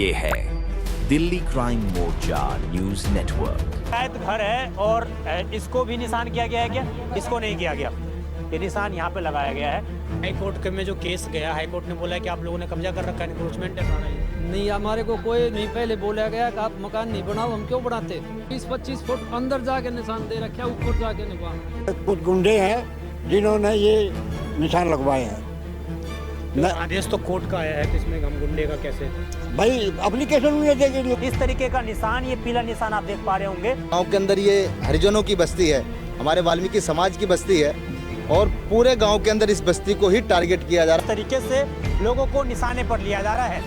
ये है दिल्ली क्राइम मोर्चा news network. शायद घर है और इसको भी निशान किया गया है क्या? इसको नहीं किया गया, ये निशान यहाँ पे लगाया गया है। हाई कोर्ट में जो केस गया, हाई कोर्ट ने बोला है कि आप लोगों ने कब्जा कर रखा है, एनक्रोचमेंट है। नहीं, हमारे को कोई नहीं पहले बोला गया कि आप मकान नहीं बनाओ, हम क्यों बनाते? 20-25 फुट अंदर जाके निशान दे रखे, ऊपर जाके नहीं बना। कुछ गुंडे हैं जिन्होंने ये निशान लगवाए हैं। आदेश तो कोर्ट का आया है कि इसमें हम गुंडे का कैसे? भाई एप्लीकेशन में देंगे। इस तरीके का निशान, ये पीला निशान आप देख पा रहे होंगे। गांव के अंदर ये हरिजनों की बस्ती है, हमारे वाल्मीकि समाज की बस्ती है और पूरे गांव के अंदर इस बस्ती को ही टारगेट किया जा रहा है। तरीके से लोगों को निशाने पर लिया जा रहा है।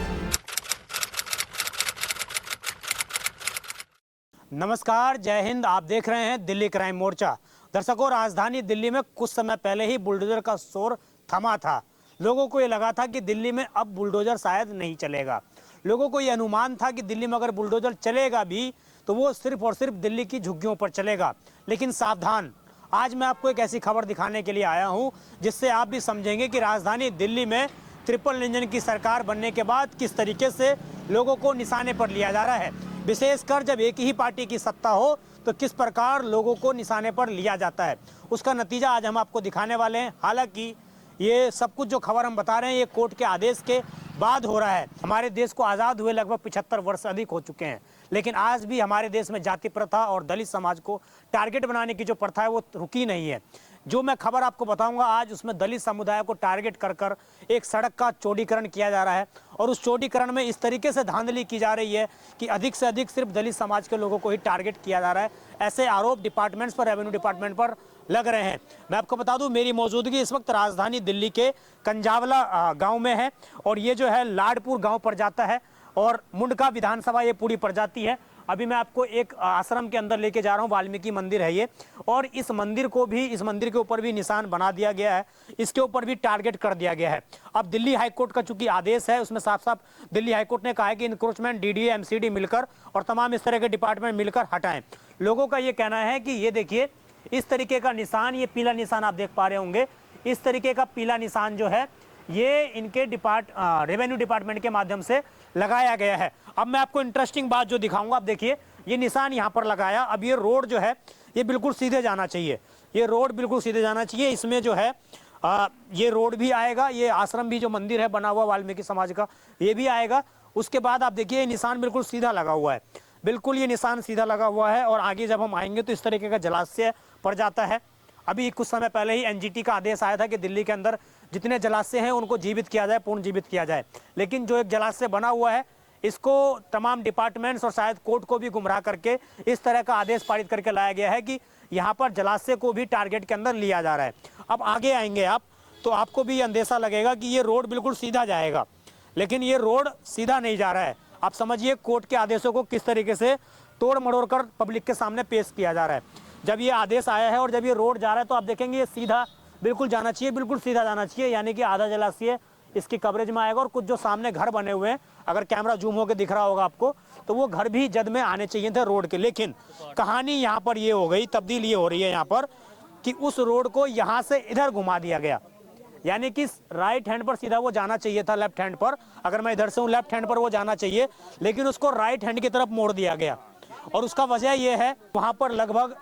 नमस्कार, जय हिंद। आप देख रहे हैं दिल्ली क्राइम मोर्चा। दर्शकों, राजधानी दिल्ली में कुछ समय पहले ही बुलडोजर का शोर थमा था। लोगों को ये लगा था कि दिल्ली में अब बुलडोजर शायद नहीं चलेगा। लोगों को ये अनुमान था कि दिल्ली में अगर बुलडोजर चलेगा भी तो वो सिर्फ और सिर्फ दिल्ली की झुग्गियों पर चलेगा। लेकिन सावधान, आज मैं आपको एक ऐसी खबर दिखाने के लिए आया हूं जिससे आप भी समझेंगे कि राजधानी दिल्ली में ट्रिपल इंजन की सरकार बनने के बाद किस तरीके से लोगों को निशाने पर लिया जा रहा है। विशेषकर जब एक ही पार्टी की सत्ता हो तो किस प्रकार लोगों को निशाने पर लिया जाता है, उसका नतीजा आज हम आपको दिखाने वाले हैं। हालांकि ये सब कुछ जो खबर हम बता रहे हैं ये कोर्ट के आदेश के बाद हो रहा है। हमारे देश को आज़ाद हुए लगभग 75 वर्ष अधिक हो चुके हैं, लेकिन आज भी हमारे देश में जाति प्रथा और दलित समाज को टारगेट बनाने की जो प्रथा है वो रुकी नहीं है। जो मैं खबर आपको बताऊंगा आज, उसमें दलित समुदाय को टारगेट कर कर एक सड़क का चौड़ीकरण किया जा रहा है और उस चौड़ीकरण में इस तरीके से धांधली की जा रही है कि अधिक से अधिक सिर्फ दलित समाज के लोगों को ही टारगेट किया जा रहा है। ऐसे आरोप डिपार्टमेंट्स पर, रेवेन्यू डिपार्टमेंट पर लग रहे हैं। मैं आपको बता दूं, मेरी मौजूदगी इस वक्त राजधानी दिल्ली के कंजावला गांव में है और ये जो है लाडपुर गांव पर जाता है और मुंडका विधानसभा ये पूरी पड़ जाती है। अभी मैं आपको एक आश्रम के अंदर लेके जा रहा हूँ, वाल्मीकि मंदिर है ये, और इस मंदिर के ऊपर भी निशान बना दिया गया है, इसके ऊपर भी टारगेट कर दिया गया है। अब दिल्ली हाईकोर्ट का चूंकि आदेश है, उसमें साफ साफ दिल्ली हाईकोर्ट ने कहा है कि इंक्रोचमेंट डीडीए, एमसीडी मिलकर और तमाम इस तरह के डिपार्टमेंट मिलकर हटाएं। लोगों का ये कहना है कि ये देखिए, इस तरीके का निशान, ये पीला निशान आप देख पा रहे होंगे, इस तरीके का पीला निशान जो है ये इनके रेवेन्यू डिपार्टमेंट के माध्यम से लगाया गया है। अब मैं आपको इंटरेस्टिंग बात जो दिखाऊंगा, आप देखिए ये निशान यहाँ पर लगाया। अब ये रोड जो है ये बिल्कुल सीधे जाना चाहिए, ये रोड बिल्कुल सीधे जाना चाहिए। इसमें जो है ये रोड भी आएगा, ये आश्रम भी जो मंदिर है बना हुआ वाल्मीकि समाज का, ये भी आएगा। उसके बाद आप देखिए ये निशान बिल्कुल सीधा लगा हुआ है, बिल्कुल ये निशान सीधा लगा हुआ है। और आगे जब हम आएंगे तो इस तरीके का जलाशय पड़ जाता है। अभी कुछ समय पहले ही एनजीटी का आदेश आया था कि दिल्ली के अंदर जितने जलाशय हैं उनको जीवित किया जाए, पूर्ण जीवित किया जाए। लेकिन जो एक जलाशय बना हुआ है इसको तमाम डिपार्टमेंट्स और शायद कोर्ट को भी गुमराह करके इस तरह का आदेश पारित करके लाया गया है कि यहाँ पर जलाशय को भी टारगेट के अंदर लिया जा रहा है। अब आगे आएंगे आप तो आपको भी अंदेशा लगेगा कि ये रोड बिल्कुल सीधा जाएगा, लेकिन ये रोड सीधा नहीं जा रहा है। आप समझिए कोर्ट के आदेशों को किस तरीके से तोड़ मरोड़ कर पब्लिक के सामने पेश किया जा रहा है। जब ये आदेश आया है और जब ये रोड जा रहा है तो आप देखेंगे ये सीधा बिल्कुल जाना चाहिए, बिल्कुल सीधा जाना चाहिए, यानी कि आधा जलाशय इसकी कवरेज में आएगा। और कुछ जो सामने घर बने हुए हैं, अगर कैमरा जूम होकर दिख रहा होगा आपको, तो वो घर भी जद में आने चाहिए थे रोड के। लेकिन कहानी यहाँ पर ये हो गई, तब्दील ये हो रही है यहाँ पर कि उस रोड को यहाँ से इधर घुमा दिया गया, यानी कि राइट हैंड पर सीधा वो जाना चाहिए था, लेफ्ट हैंड पर, अगर मैं इधर से हूँ लेफ्ट हैंड पर वो जाना चाहिए, लेकिन उसको राइट हैंड की तरफ मोड़ दिया गया। और उसका वजह यह है वहाँ पर लगभग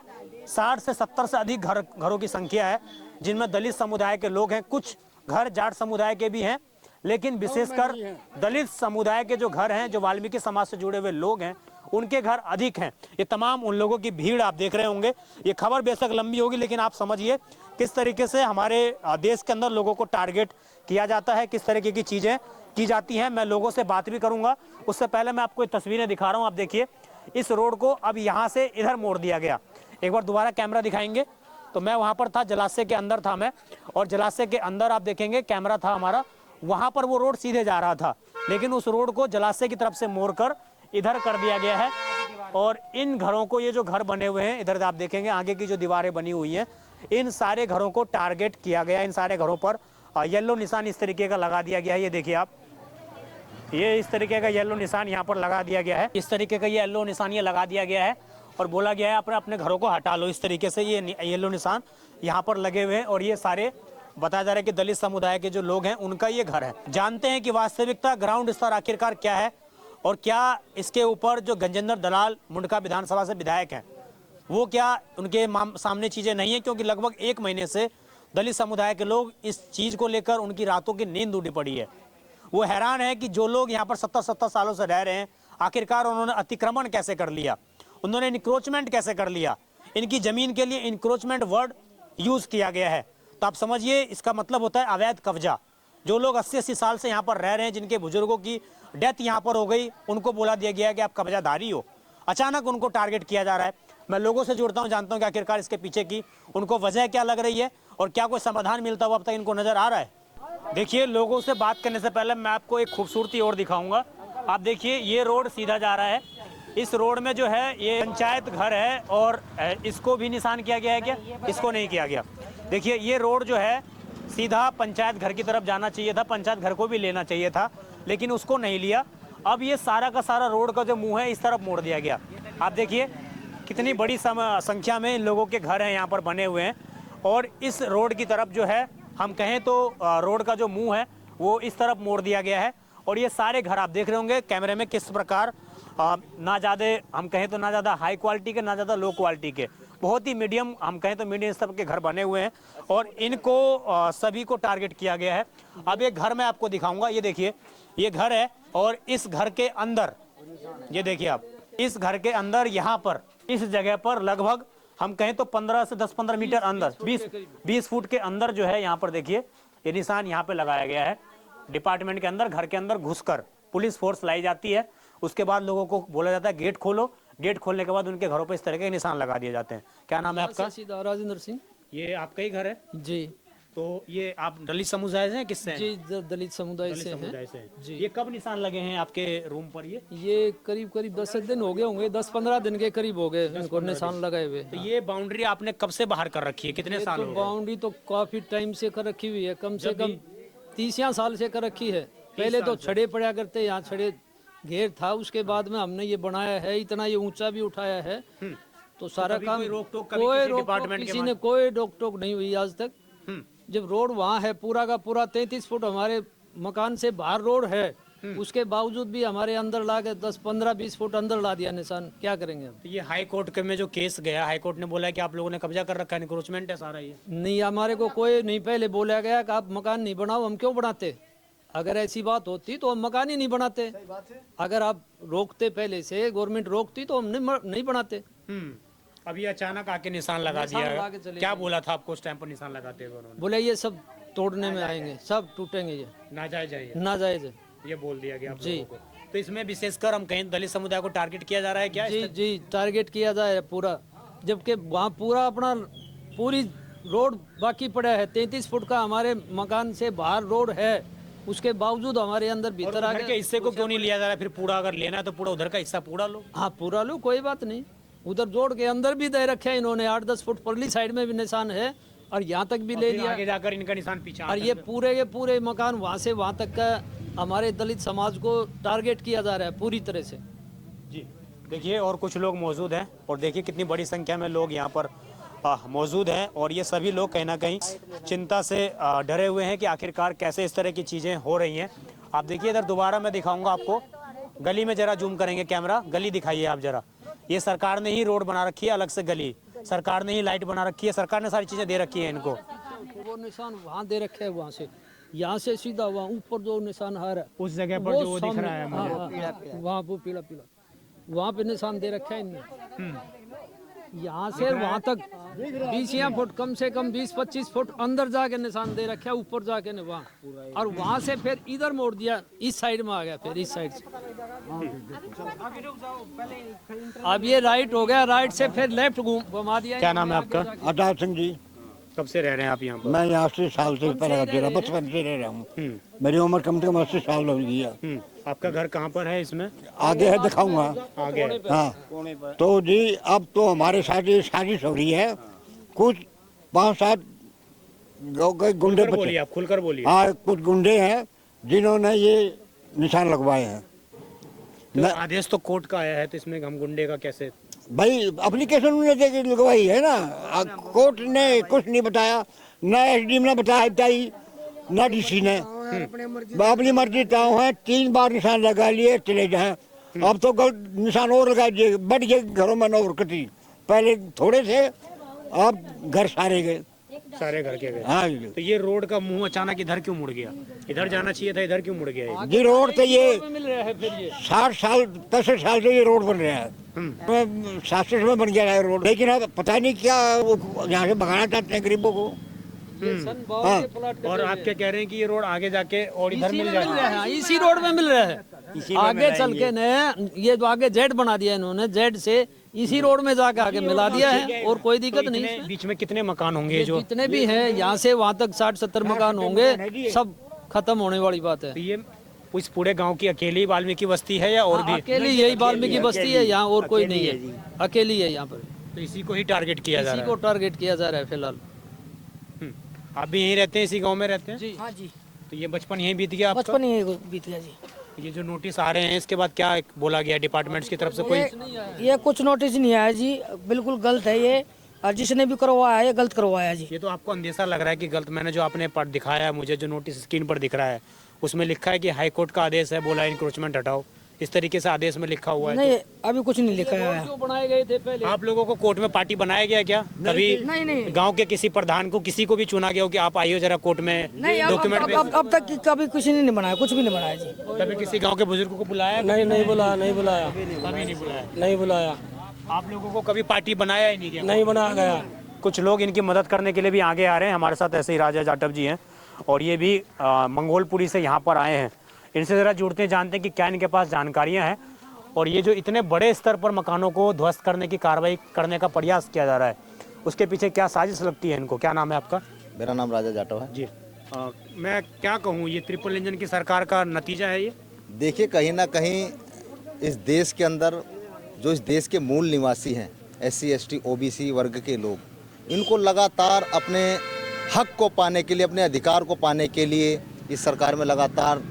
60 से 70 से अधिक घरों की संख्या है जिनमें दलित समुदाय के लोग हैं। कुछ घर जाट समुदाय के भी हैं, लेकिन विशेषकर दलित समुदाय के जो घर हैं, जो वाल्मीकि समाज से जुड़े हुए लोग हैं, उनके घर अधिक हैं। ये तमाम उन लोगों की भीड़ आप देख रहे होंगे। ये खबर बेशक लंबी होगी, लेकिन आप समझिए किस तरीके से हमारे देश के अंदर लोगों को टारगेट किया जाता है, किस तरीके की चीज़ें की जाती हैं। मैं लोगों से बात भी करूंगा, उससे पहले मैं आपको ये तस्वीरें दिखा रहा हूँ। आप देखिए इस रोड को अब यहाँ से इधर मोड़ दिया गया। एक बार दोबारा कैमरा दिखाएंगे तो मैं वहाँ पर था, जलाशय के अंदर था मैं, और जलाशय के अंदर आप देखेंगे कैमरा था हमारा, वहाँ पर वो रोड सीधे जा रहा था, लेकिन उस रोड को जलाशय की तरफ से मोड़कर इधर कर दिया गया है। और इन घरों को, ये जो घर बने हुए हैं इधर आप देखेंगे आगे की जो दीवारें बनी हुई हैं, इन सारे घरों को टारगेट किया गया। इन सारे घरों पर येलो निशान इस तरीके का लगा दिया गया है। ये देखिए आप, ये इस तरीके का येलो निशान यहाँ पर लगा दिया गया है। इस तरीके का ये येलो निशान ये लगा दिया गया है और बोला गया है अपने अपने घरों को हटा लो। इस तरीके से ये येलो निशान यहाँ पर लगे हुए हैं और ये सारे बताया जा रहा है कि दलित समुदाय के जो लोग हैं उनका ये घर है। जानते हैं कि वास्तविकता ग्राउंड स्तर आखिरकार क्या है और क्या इसके ऊपर जो गजेंद्र दलाल मुंडका विधानसभा से विधायक हैं वो क्या उनके सामने चीज़ें नहीं है? क्योंकि लगभग 1 महीने से दलित समुदाय के लोग इस चीज़ को लेकर उनकी रातों की नींद उड़ी पड़ी है। वो हैरान है कि जो लोग यहाँ पर 70-70 सालों से रह रहे हैं, आखिरकार उन्होंने अतिक्रमण कैसे कर लिया, उन्होंने इंक्रोचमेंट कैसे कर लिया। इनकी ज़मीन के लिए इंक्रोचमेंट वर्ड यूज़ किया गया है। तो आप समझिए इसका मतलब होता है अवैध कब्जा। जो लोग 80-80 साल से यहाँ पर रह रहे हैं, जिनके बुजुर्गों की डेथ यहाँ पर हो गई, उनको बोला दिया गया है कि आप कब्जाधारी हो। अचानक उनको टारगेट किया जा रहा है। मैं लोगों से जुड़ता हूँ, जानता हूँ कि आखिरकार इसके पीछे की उनको वजह क्या लग रही है और क्या कोई समाधान मिलता हुआ अब तक इनको नज़र आ रहा है। देखिए, लोगों से बात करने से पहले मैं आपको एक खूबसूरती और दिखाऊंगा। आप देखिए, ये रोड सीधा जा रहा है। इस रोड में जो है ये पंचायत घर है और इसको भी निशान किया गया है क्या? इसको नहीं किया गया। देखिए, ये रोड जो है सीधा पंचायत घर की तरफ जाना चाहिए था, पंचायत घर को भी लेना चाहिए था, लेकिन उसको नहीं लिया। अब ये सारा का सारा रोड का जो मुंह है इस तरफ मोड़ दिया गया। आप देखिए कितनी बड़ी संख्या में इन लोगों के घर हैं यहाँ पर बने हुए हैं और इस रोड की तरफ जो है हम कहें तो रोड का जो मुंह है वो इस तरफ मोड़ दिया गया है। और ये सारे घर आप देख रहे होंगे कैमरे में किस प्रकार ना ज़्यादा हम कहें तो ना ज़्यादा हाई क्वालिटी के, ना ज़्यादा लो क्वालिटी के, बहुत ही मीडियम हम कहें तो मीडियम स्तर के घर बने हुए हैं और इनको सभी को टारगेट किया गया है। अब एक घर मैं आपको दिखाऊंगा। ये देखिए, ये घर है और इस घर के अंदर ये देखिए आप, इस घर के अंदर यहाँ पर इस जगह पर लगभग हम कहें तो 15 से 10-15 मीटर अंदर 20 फुट के अंदर जो है यहाँ पर देखिए ये निशान यहाँ पे लगाया गया है। डिपार्टमेंट के अंदर, घर के अंदर घुसकर पुलिस फोर्स लाई जाती है। उसके बाद लोगों को बोला जाता है गेट खोलो। गेट खोलने के बाद उनके घरों पर इस तरह के निशान लगा दिए जाते हैं। क्या नाम है आपका? सीधा राजेंद्र सिंह। ये आपका ही घर है जी। तो ये आप दलित समुदाय से हैं? किससे हैं? जी, दलित समुदाय से हैं। जी। ये कब निशान लगे हैं आपके रूम पर? ये करीब 10 दिन हो गए होंगे, 10-15 दिन के करीब हो गए इनको निशान लगाए हुए। तो ये बाउंड्री आपने कब से बाहर कर रखी है? कितने साल हो गए? बाउंड्री तो काफी टाइम से कर रखी हुई है, कम से कम 30 साल से कर रखी है। पहले तो छड़े पड़ा करते, यहाँ छड़े घेर था, उसके बाद में हमने ये बनाया है, इतना ये ऊंचा भी उठाया है। तो सारा काम कोई रोक टोक किसी ने कोई रोक टोक नहीं हुई आज तक। जब रोड वहाँ है पूरा का पूरा 33 फुट हमारे मकान से बाहर रोड है, उसके बावजूद भी हमारे अंदर ला के 10-15-20 फुट अंदर ला दिया निशान। क्या करेंगे हम? तो ये हाई कोर्ट के में जो केस गया, हाई कोर्ट ने बोला है कि आप लोगों ने कब्जा कर रखा है, इंक्रोचमेंट है सारा। ये नहीं, हमारे को कोई नहीं पहले बोला गया कि आप मकान नहीं बनाओ, हम क्यों बनाते? अगर ऐसी बात होती तो हम मकान ही नहीं बनाते। अगर आप रोकते पहले से, गवर्नमेंट रोकती तो हम नहीं बनाते। अभी अचानक आके निशान लगा दिया। क्या बोला था आपको उस टाइम पर निशान लगाते हुए? उन्होंने बोले ये सब तोड़ने में आएंगे, सब टूटेंगे, ये नाजायज है, नाजायज है, ये बोल दिया गया आप जी। लोगों को। तो इसमें विशेषकर हम कहें दलित समुदाय को टारगेट किया जा रहा है क्या? जी जी, टारगेट किया जाए पूरा, जबकि वहाँ पूरा अपना पूरी रोड बाकी पड़ा है। 33 फुट का हमारे मकान से बाहर रोड है, उसके बावजूद हमारे अंदर भीतर आ गए। हिस्से को क्यों नहीं लिया जा रहा? फिर पूरा अगर लेना है तो पूरा उधर का हिस्सा पूरा लो। हाँ, पूरा लो, कोई बात नहीं। उधर जोड़ के अंदर भी दे रखे हैं इन्होंने, 8-10 फुट परली साइड में भी निशान है और यहाँ तक भी ले लिया। आगे जाकर इनका निशान पीछे। और ये पूरे मकान वहाँ से वहाँ तक का हमारे दलित समाज को टारगेट किया जा रहा है पूरी तरह से। जी देखिए, और कुछ लोग मौजूद हैं और देखिए कितनी बड़ी संख्या में लोग यहाँ पर मौजूद हैं और ये सभी लोग कहीं ना कहीं चिंता से डरे हुए हैं कि आखिरकार कैसे इस तरह की चीज़ें हो रही हैं। आप देखिए इधर दोबारा मैं दिखाऊंगा आपको, गली में जरा जूम करेंगे कैमरा, गली दिखाइए आप जरा। ये सरकार ने ही रोड बना रखी है, अलग से गली, सरकार ने ही लाइट बना रखी है, सरकार ने सारी चीज़ें दे रखी है इनको। वो निशान वहाँ दे रखे है, वहाँ से यहाँ से सीधा वहाँ ऊपर जो निशान आ रहा है उस जगह पर जो वो दिख रहा है मुझे, वहाँ वो पीला वहाँ पे निशान दे रखा है इनने। यहाँ से वहाँ तक 20 फुट, कम से कम 20-25 फुट अंदर जाके निशान दे रखे है, ऊपर जाके ने वहाँ, और वहाँ से फिर इधर मोड़ दिया, इस साइड में आ गया, फिर इस साइड से। अब ये राइट हो गया, राइट से फिर लेफ्ट घुमा दिया। क्या नाम है आपका? अवतार सिंह जी। कब से रह रहे हैं आप यहाँ पर? मैं यहाँ 80 साल से पहले बचपन से रह रहा हूँ। मेरी उम्र कम से कम 80 साल हो गई है। आपका घर कहाँ पर है? इसमें आगे है, दिखाऊंगा आगे। हाँ, तो जी अब तो हमारे साथ ये साजिश हो रही है। कुछ 5-7 गुंडे बोलिए, आप खुलकर बोलिए। हाँ, कुछ गुंडे हैं जिन्होंने ये निशान लगवाए हैं। तो आदेश तो कोर्ट का आया है, तो इसमें हम गुंडे का कैसे? भाई एप्लीकेशन उन्होंने लगवाई है ना, कोर्ट ने कुछ नहीं बताया, ना एसडीएम ने बताई, ना डीसी ने। अपनी मर्जी ताऊ है, 3 बार निशान लगा लिए, चले जाए। अब तो निशान और लगा दिए, बढ़ गए घरों में और कटी, पहले थोड़े थे, अब घर सारे गए। सारे घर के गए। हाँ तो ये रोड का मुंह अचानक इधर क्यों मुड़ गया? इधर जाना चाहिए था, इधर क्यों मुड़ गया ये? जी रोड तो ये मिल रहा है फिर ये 60 साल 65 साल से ये रोड बन रहा है, 67 में बन गया है रोड, लेकिन अब पता नहीं क्या यहाँ से भगाना चाहते हैं गरीबों को। ये सन बावन के प्लाट और आप क्या कह रहे हैं कि ये रोड आगे जाके और इधर मिल मिल जाएगा? रहा है, इसी रोड में मिल रहा है। आगे चल के ने ये जो आगे जेड बना दिया इन्होंने, जेड से इसी रोड में जाके आगे मिला दिया है और कोई दिक्कत नहीं है। बीच में कितने मकान होंगे जो? जितने भी हैं यहाँ से वहाँ तक 60-70 मकान होंगे, सब खत्म होने वाली बात है। तो ये इस पूरे गांव की अकेली वाल्मीकि बस्ती है या और भी? अकेली यही वाल्मीकि बस्ती है यहाँ, और कोई नहीं है, अकेली है यहाँ पर। तो इसी को ही टारगेट किया जा इसी रहा को टारगेट किया जा रहा है फिलहाल। है। आप भी यहीं रहते हैं, इसी गांव में रहते हैं? जी हाँ जी, तो ये बचपन यहीं बीत गया आपका? बचपन ही बीत गया जी। ये जो नोटिस आ रहे हैं इसके बाद क्या बोला गया डिपार्टमेंट्स की तरफ से? कोई ये कुछ नोटिस नहीं आया जी, बिल्कुल गलत है ये, और जिसने भी करवाया है ये गलत करवाया जी। ये तो आपको अंदेशा लग रहा है कि गलत? मैंने जो आपने दिखाया है मुझे, जो नोटिस स्क्रीन पर दिख रहा है उसमें लिखा है कि हाई कोर्ट का आदेश है, बोला इंक्रोचमेंट हटाओ, इस तरीके से आदेश में लिखा हुआ है। नहीं, अभी कुछ नहीं लिखा है। जो बनाए गए थे पहले, आप लोगों को कोर्ट में पार्टी बनाया गया क्या कभी? नहीं। गांव के किसी प्रधान को, किसी को भी चुना गया हो कि आप आइए जरा कोर्ट में नहीं, डॉक्यूमेंट अब तक कभी किसी ने नहीं बनाया, कुछ भी नहीं बनाया जी। कभी किसी गांव के बुजुर्ग को बुलाया? नहीं बुलाया, नहीं बुलाया, कभी नहीं बुलाया। नहीं बुलाया, आप लोगों को कभी पार्टी बनाया ही नहीं गया? नहीं बनाया गया। कुछ लोग इनकी मदद करने के लिए भी आगे आ रहे हैं। हमारे साथ ऐसे ही राजा जाटव जी हैं और ये भी मंगोलपुरी से यहाँ पर आए हैं। इनसे ज़रा जुड़ते हैं, जानते हैं कि क्या इनके पास जानकारियाँ हैं और ये जो इतने बड़े स्तर पर मकानों को ध्वस्त करने की कार्रवाई करने का प्रयास किया जा रहा है, उसके पीछे क्या साजिश लगती है इनको? क्या नाम है आपका? मेरा नाम राजा जाटव है जी। मैं क्या कहूँ, ये ट्रिपल इंजन की सरकार का नतीजा है ये? देखिए, कहीं ना कहीं इस देश के अंदर जो इस देश के मूल निवासी हैं, SC ST OBC वर्ग के लोग, इनको लगातार अपने हक को पाने के लिए, अपने अधिकार को पाने के लिए इस सरकार में लगातार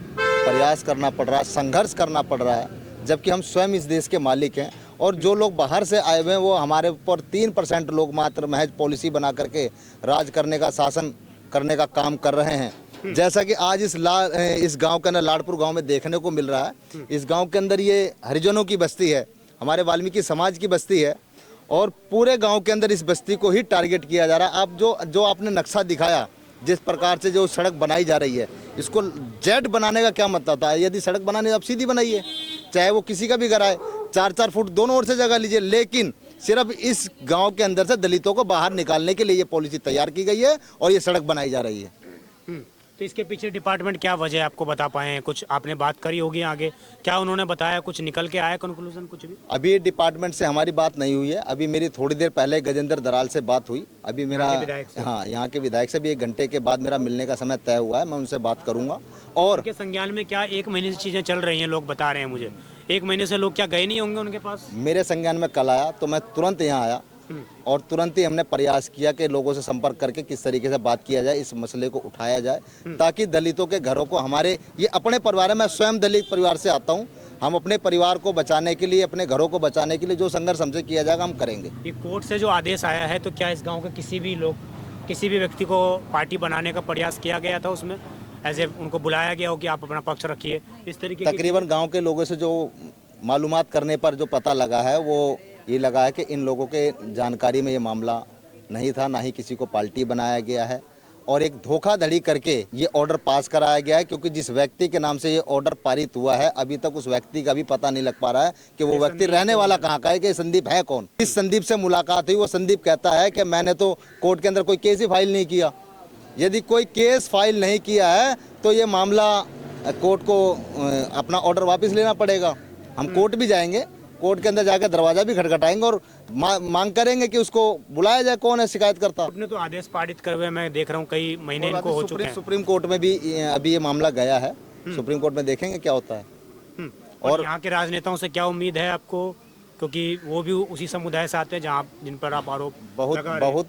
प्रयास करना पड़ रहा है, संघर्ष करना पड़ रहा है, जबकि हम स्वयं इस देश के मालिक हैं। और जो लोग बाहर से आए हुए हैं वो हमारे ऊपर 3% लोग मात्र महज पॉलिसी बना करके राज करने का, शासन करने का काम कर रहे हैं। जैसा कि आज इस गांव के अंदर, लाडपुर गांव में देखने को मिल रहा है। इस गांव के अंदर ये हरिजनों की बस्ती है, हमारे वाल्मीकि समाज की बस्ती है और पूरे गांव के अंदर इस बस्ती को ही टारगेट किया जा रहा है। अब जो आपने नक्शा दिखाया, जिस प्रकार से जो सड़क बनाई जा रही है, इसको जेड बनाने का क्या मतलब था? यदि सड़क बनानी है आप सीधी बनाइए, चाहे वो किसी का भी घर आए, 4-4 फुट दोनों ओर से जगह लीजिए, लेकिन सिर्फ इस गांव के अंदर से दलितों को बाहर निकालने के लिए ये पॉलिसी तैयार की गई है और ये सड़क बनाई जा रही है। तो इसके पीछे डिपार्टमेंट क्या वजह है आपको बता पाए हैं? कुछ आपने बात करी होगी आगे, क्या उन्होंने बताया? कुछ निकल के आया कंक्लूजन कुछ भी? अभी डिपार्टमेंट से हमारी बात नहीं हुई है। अभी मेरी थोड़ी देर पहले गजेंद्र दराल से बात हुई। अभी मेरा हाँ, यहाँ के विधायक से भी 1 घंटे के बाद मेरा मिलने का समय तय हुआ है। मैं उनसे बात करूंगा। और के संज्ञान में क्या 1 महीने से चीजें चल रही हैं? लोग बता रहे हैं मुझे 1 महीने से लोग क्या गए नहीं होंगे उनके पास? मेरे संज्ञान में कल आया तो मैं तुरंत यहाँ आया और तुरंत ही हमने प्रयास किया कि लोगों से संपर्क करके किस तरीके से बात किया जाए, इस मसले को उठाया जाए, ताकि दलितों के घरों को, हमारे ये अपने परिवार है, मैं स्वयं दलित परिवार से आता हूँ, हम अपने परिवार को बचाने के लिए, अपने घरों को बचाने के लिए जो संघर्ष हमसे किया जाएगा हम करेंगे। ये कोर्ट से जो आदेश आया है, तो क्या इस गाँव के किसी भी व्यक्ति को पार्टी बनाने का प्रयास किया गया था? उसमें ऐसे उनको बुलाया गया हो कि आप अपना पक्ष रखिए, इस तरीके? तकरीबन गाँव के लोगों से जो मालूमात करने पर जो पता लगा है वो ये लगा है कि इन लोगों के जानकारी में ये मामला नहीं था, ना ही किसी को पार्टी बनाया गया है और एक धोखाधड़ी करके ये ऑर्डर पास कराया गया है। क्योंकि जिस व्यक्ति के नाम से ये ऑर्डर पारित हुआ है, अभी तक उस व्यक्ति का भी पता नहीं लग पा रहा है कि वो व्यक्ति रहने वाला कहाँ का है, कि संदीप है कौन। इस संदीप से मुलाकात हुई, वो संदीप कहता है कि मैंने तो कोर्ट के अंदर कोई केस ही फाइल नहीं किया। यदि कोई केस फाइल नहीं किया है तो ये मामला कोर्ट को अपना ऑर्डर वापस लेना पड़ेगा। हम कोर्ट भी जाएंगे, कोर्ट के अंदर जाकर दरवाजा भी खटखटाएंगे और मांग करेंगे कि उसको बुलाया जाए, कौन है शिकायत करता। आपने तो आदेश पारित कर हुए मैं देख रहा हूँ, कई महीने इनको हो चुके हैं। सुप्रीम कोर्ट में भी अभी ये मामला गया है, सुप्रीम कोर्ट में देखेंगे क्या होता है। और यहाँ के राजनेताओं से क्या उम्मीद है आपको, क्योंकि वो भी उसी समुदाय से आते हैं जहाँ जिन पर आप आरोप?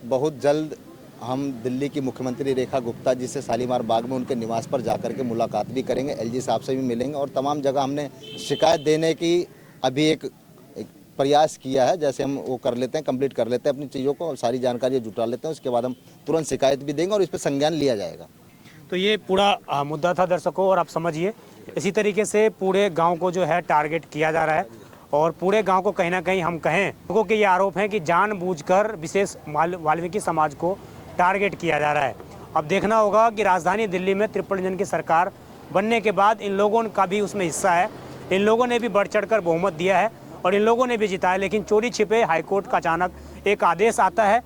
बहुत जल्द हम दिल्ली की मुख्यमंत्री रेखा गुप्ता जी से शालीमार बाग में उनके निवास पर जाकर के मुलाकात भी करेंगे, LG साहब से भी मिलेंगे और तमाम जगह हमने शिकायत देने की अभी एक प्रयास किया है। जैसे हम वो कर लेते हैं, कंप्लीट कर लेते हैं अपनी चीज़ों को, सारी जानकारी जुटा लेते हैं, उसके बाद हम तुरंत शिकायत भी देंगे और इस पर संज्ञान लिया जाएगा। तो ये पूरा मुद्दा था दर्शकों, और आप समझिए इसी तरीके से पूरे गांव को जो है टारगेट किया जा रहा है और पूरे गांव को कहीं ना कहीं हम कहें लोगों के ये आरोप हैं कि जानबूझकर विशेष वाल्मीकि समाज को टारगेट किया जा रहा है। अब देखना होगा कि राजधानी दिल्ली में ट्रिपल इंजन की सरकार बनने के बाद इन लोगों का भी उसमें हिस्सा है, इन लोगों ने भी बढ़ चढ़कर बहुमत दिया है और इन लोगों ने भी जिताया, लेकिन चोरी छिपे हाईकोर्ट का अचानक एक आदेश आता है।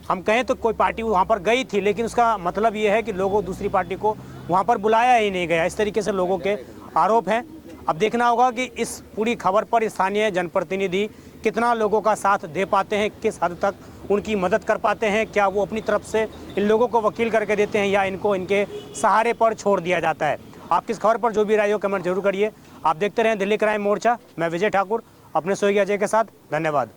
हम कहें तो कोई पार्टी वहाँ पर गई थी, लेकिन उसका मतलब ये है कि लोगों दूसरी पार्टी को वहाँ पर बुलाया ही नहीं गया। इस तरीके से लोगों के आरोप हैं। अब देखना होगा कि इस पूरी खबर पर स्थानीय जनप्रतिनिधि कितना लोगों का साथ दे पाते हैं, किस हद तक उनकी मदद कर पाते हैं, क्या वो अपनी तरफ से इन लोगों को वकील करके देते हैं या इनको इनके सहारे पर छोड़ दिया जाता है। आप किस खबर पर जो भी राय हो कमेंट जरूर करिए। आप देखते रहें दिल्ली क्राइम मोर्चा। मैं विजय ठाकुर अपने सोई अजय के साथ। धन्यवाद।